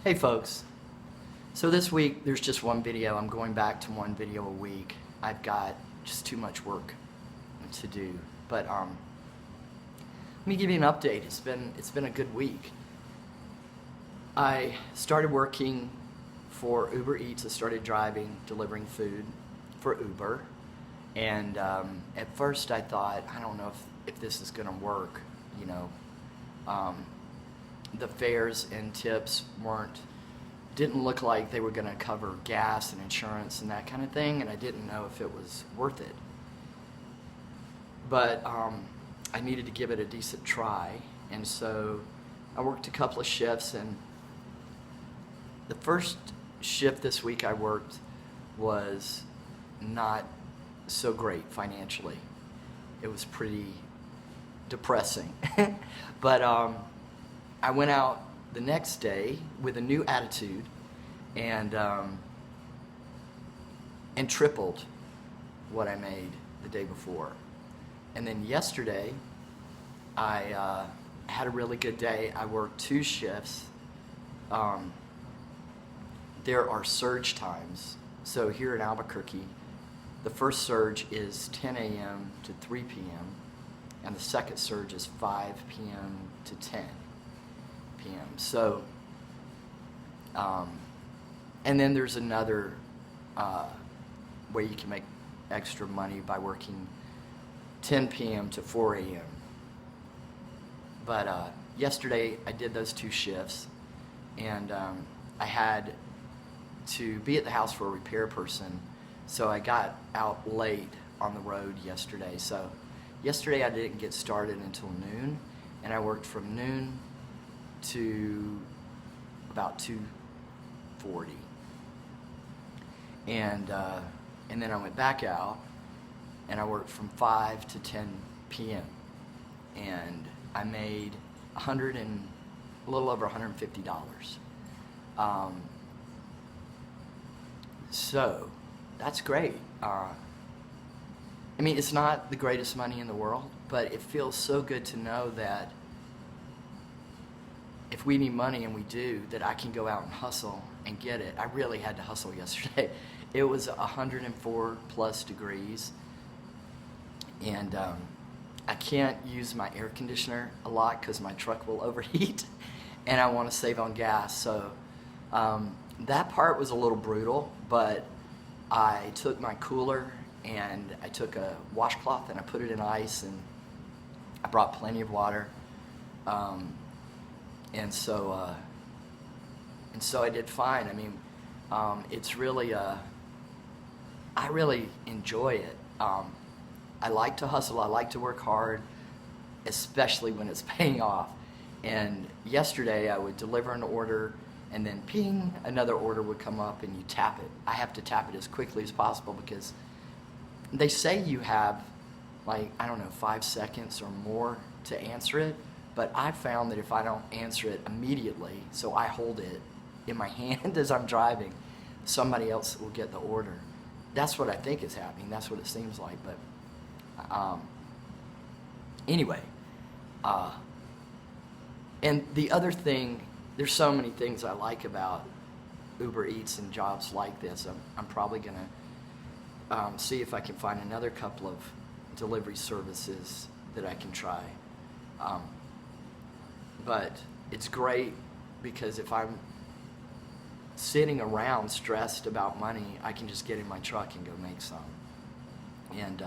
Hey folks, so this week there's just one video. I'm going back to one video a week. I've got just too much work to do, but let me give you an update. It's been a good week. I started working for Uber Eats. I started driving, delivering food for Uber, and at first I thought, I don't know if this is gonna work, you know. The fares and tips didn't look like they were going to cover gas and insurance and that kind of thing, and I didn't know if it was worth it. But I needed to give it a decent try, and so I worked a couple of shifts, and the first shift this week I worked was not so great financially. It was pretty depressing. But I went out the next day with a new attitude and tripled what I made the day before. And then yesterday, I had a really good day. I worked 2 shifts. There are surge times. So here in Albuquerque, the first surge is 10 a.m. to 3 p.m. and the second surge is 5 p.m. to 10 p.m. So, and then there's another way you can make extra money by working 10 p.m. to 4 a.m. But yesterday I did those 2 shifts, and I had to be at the house for a repair person, so I got out late on the road yesterday. So yesterday I didn't get started until noon, and I worked from noon to about 2:40, and then I went back out and I worked from 5 to 10 p.m. and I made a little over $150. So that's great. I mean, it's not the greatest money in the world, but it feels so good to know that if we need money, and we do, that I can go out and hustle and get it. I really had to hustle yesterday. It was 104 plus degrees, and I can't use my air conditioner a lot because my truck will overheat, and I want to save on gas. So that part was a little brutal, but I took my cooler and I took a washcloth and I put it in ice, and I brought plenty of water. And so I did fine. I mean, it's really, I really enjoy it. I like to hustle. I like to work hard, especially when it's paying off. And yesterday I would deliver an order, and then ping, another order would come up, and you tap it. I have to tap it as quickly as possible because they say you have, like, I don't know, 5 seconds or more to answer it. But I found that if I don't answer it immediately, so I hold it in my hand as I'm driving, somebody else will get the order. That's what I think is happening. That's what it seems like. But anyway, and the other thing, there's so many things I like about Uber Eats and jobs like this. I'm probably going to see if I can find another couple of delivery services that I can try. But it's great because if I'm sitting around stressed about money, I can just get in my truck and go make some. And,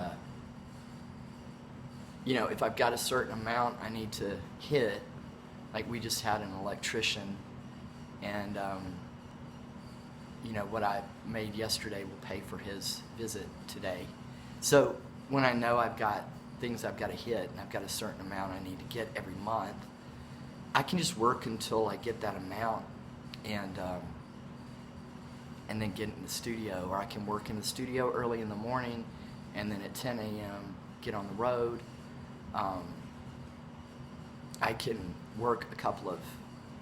you know, if I've got a certain amount I need to hit, like we just had an electrician, and, you know, what I made yesterday will pay for his visit today. So when I know I've got things I've got to hit and I've got a certain amount I need to get every month, I can just work until I get that amount, and then get in the studio. Or I can work in the studio early in the morning, and then at 10 a.m. get on the road. I can work a couple of,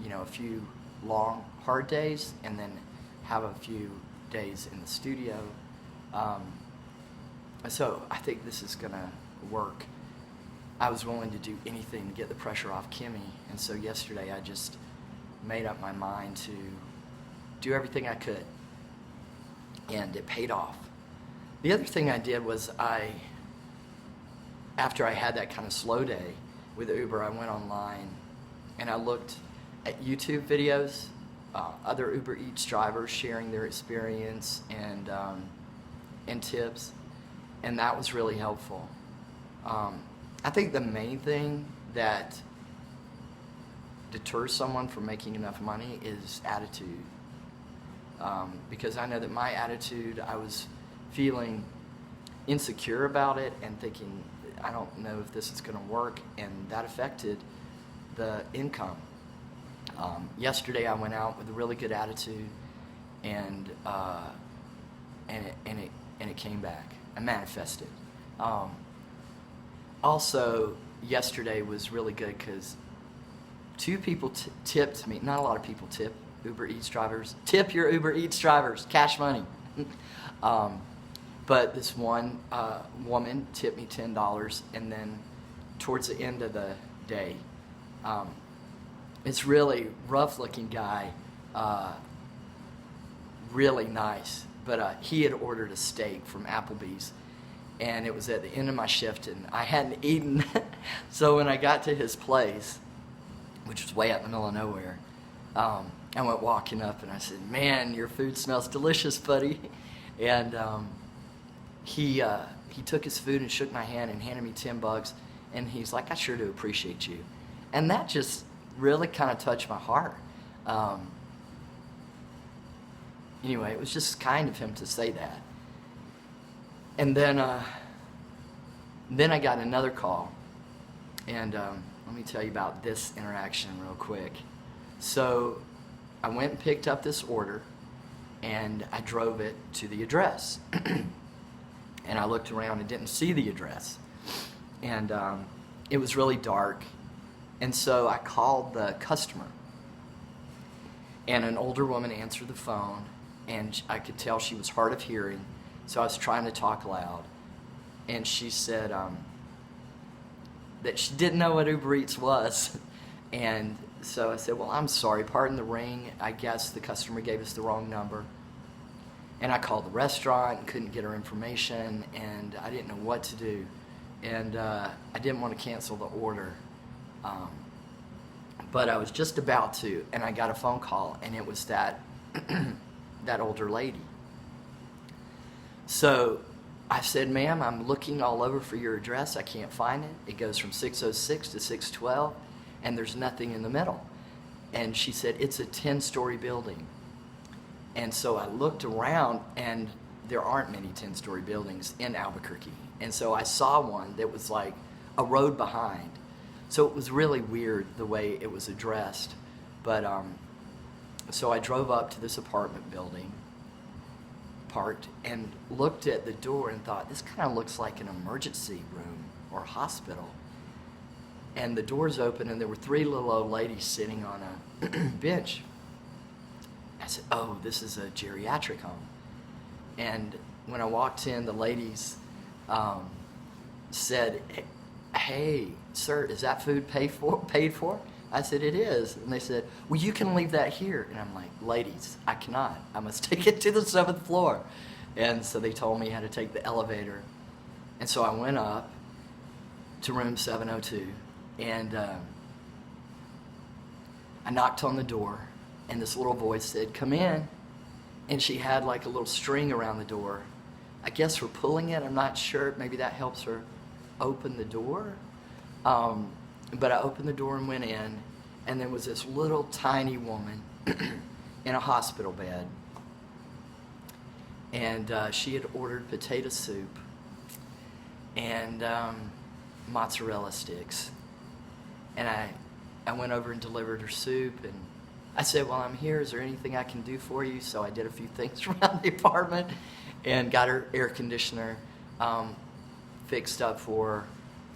you know, a few long, hard days, and then have a few days in the studio. So I think this is going to work. I was willing to do anything to get the pressure off Kimmy, and so yesterday I just made up my mind to do everything I could, and it paid off. The other thing I did was after I had that kind of slow day with Uber, I went online and I looked at YouTube videos, other Uber Eats drivers sharing their experience and tips, and that was really helpful. I think the main thing that deters someone from making enough money is attitude. Because I know that my attitude, I was feeling insecure about it and thinking, I don't know if this is going to work, and that affected the income. Yesterday I went out with a really good attitude, and it came back. I manifested. Also, yesterday was really good because 2 people tipped me. Not a lot of people tip Uber Eats drivers. Tip your Uber Eats drivers, cash money. But this one woman tipped me $10, and then towards the end of the day, it's really rough-looking guy, really nice, but he had ordered a steak from Applebee's, and it was at the end of my shift, and I hadn't eaten. So when I got to his place, which was way out in the middle of nowhere, I went walking up, and I said, "Man, your food smells delicious, buddy." And he took his food and shook my hand and handed me $10, and he's like, "I sure do appreciate you." And that just really kind of touched my heart. Anyway, it was just kind of him to say that. And then I got another call, and let me tell you about this interaction real quick. So I went and picked up this order, and I drove it to the address. And I looked around and didn't see the address. And it was really dark. And so I called the customer. And an older woman answered the phone, and I could tell she was hard of hearing. So I was trying to talk loud. And she said that she didn't know what Uber Eats was. And so I said, "Well, I'm sorry, pardon the ring. I guess the customer gave us the wrong number." And I called the restaurant and couldn't get her information, and I didn't know what to do. And I didn't want to cancel the order. But I was just about to, and I got a phone call, and it was that older lady. So I said, "Ma'am, I'm looking all over for your address. I can't find it. It goes from 606 to 612, and there's nothing in the middle." And she said, "It's a 10-story building." And so I looked around, and there aren't many 10-story buildings in Albuquerque. And so I saw one that was like a road behind. So it was really weird the way it was addressed. But so I drove up to this apartment building, parked, and looked at the door and thought, this kind of looks like an emergency room or hospital. And the doors open, and there were 3 little old ladies sitting on a bench. I said, "Oh, this is a geriatric home." And when I walked in, the ladies said, "Hey, sir, is that food paid for?" I said, "It is." And they said, "Well, you can leave that here." And I'm like, "Ladies, I cannot. I must take it to the 7th floor." And so they told me how to take the elevator. And so I went up to room 702, and I knocked on the door, and this little voice said, "Come in." And she had like a little string around the door. I guess for pulling it, I'm not sure. Maybe that helps her open the door. But I opened the door and went in, and there was this little tiny woman in a hospital bed. And she had ordered potato soup and mozzarella sticks. And I went over and delivered her soup, and I said, "Well, I'm here. Is there anything I can do for you?" So I did a few things around the apartment and got her air conditioner fixed up for her,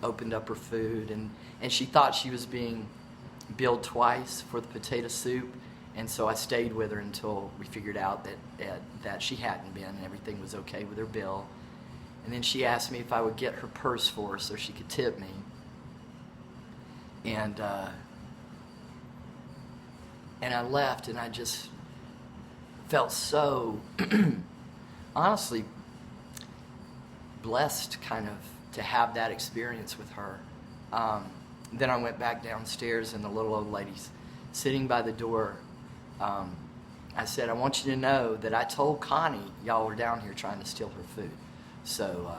opened up her food, and she thought she was being billed twice for the potato soup, and so I stayed with her until we figured out that she hadn't been, and everything was okay with her bill. And then she asked me if I would get her purse for her so she could tip me. And And I left, and I just felt so, honestly, blessed kind of to have that experience with her. Then I went back downstairs, and the little old lady's sitting by the door. I said, I want you to know that I told Connie y'all were down here trying to steal her food. So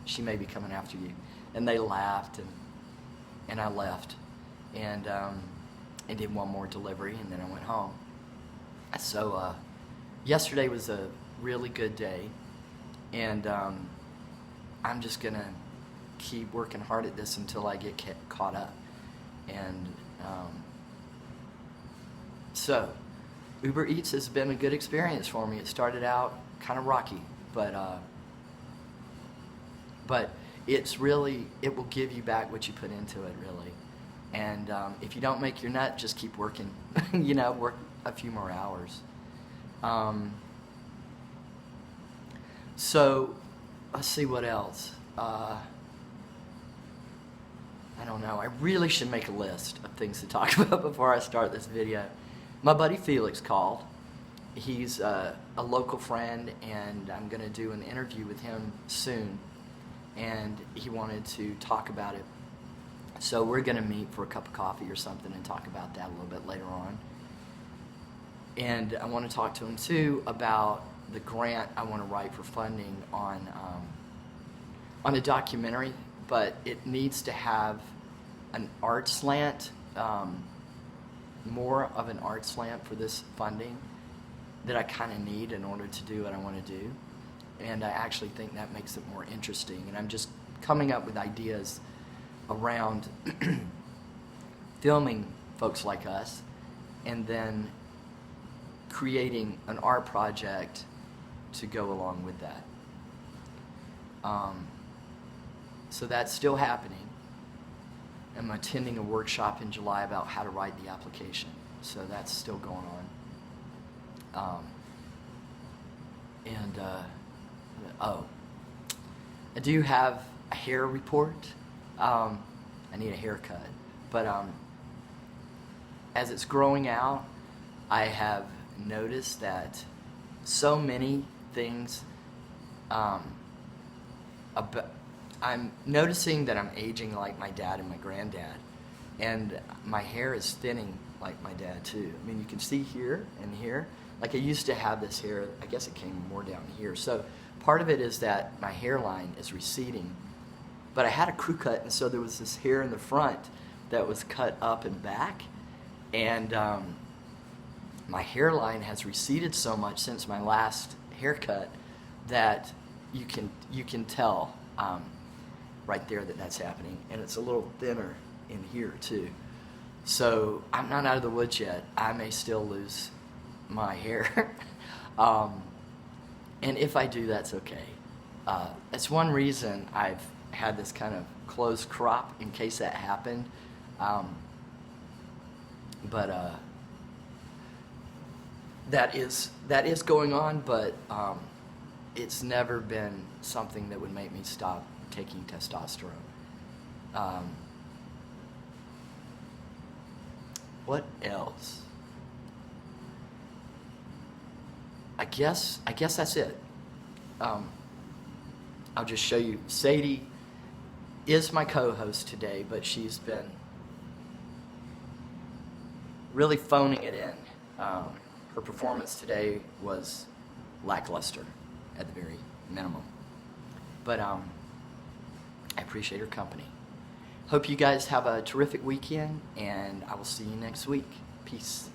she may be coming after you. And they laughed, and I left. And did one more delivery, and then I went home. So yesterday was a really good day. And I'm just going to keep working hard at this until I get caught up. And so Uber Eats has been a good experience for me. It started out kind of rocky, but it's really, it will give you back what you put into it, really. And if you don't make your nut, just keep working, work a few more hours. So let's see what else. I don't know. I really should make a list of things to talk about before I start this video. My buddy Felix called. He's a local friend, and I'm going to do an interview with him soon. And he wanted to talk about it. So we're going to meet for a cup of coffee or something and talk about that a little bit later on. And I want to talk to him too about the grant I want to write for funding on a documentary, but it needs to have an art slant, more of an art slant for this funding that I kind of need in order to do what I want to do. And I actually think that makes it more interesting. And I'm just coming up with ideas around filming folks like us and then creating an art project to go along with that. So that's still happening. I'm attending a workshop in July about how to write the application. So that's still going on. I do have a hair report. I need a haircut. But as it's growing out, I have noticed that so many things, I'm noticing that I'm aging like my dad and my granddad. And my hair is thinning like my dad too. I mean, you can see here and here. Like I used to have this hair, I guess it came more down here. So part of it is that my hairline is receding. But I had a crew cut, and so there was this hair in the front that was cut up and back. And my hairline has receded so much since my last haircut that you can tell right there that that's happening. And it's a little thinner in here too. So I'm not out of the woods yet. I may still lose my hair. And if I do, that's okay. That's one reason I've had this kind of closed crop in case that happened. But that is going on, but it's never been something that would make me stop taking testosterone. What else? I guess that's it. I'll just show you. Sadie is my co-host today, but she's been really phoning it in. Her performance today was lackluster at the very minimum. But I appreciate her company. Hope you guys have a terrific weekend, and I will see you next week. Peace.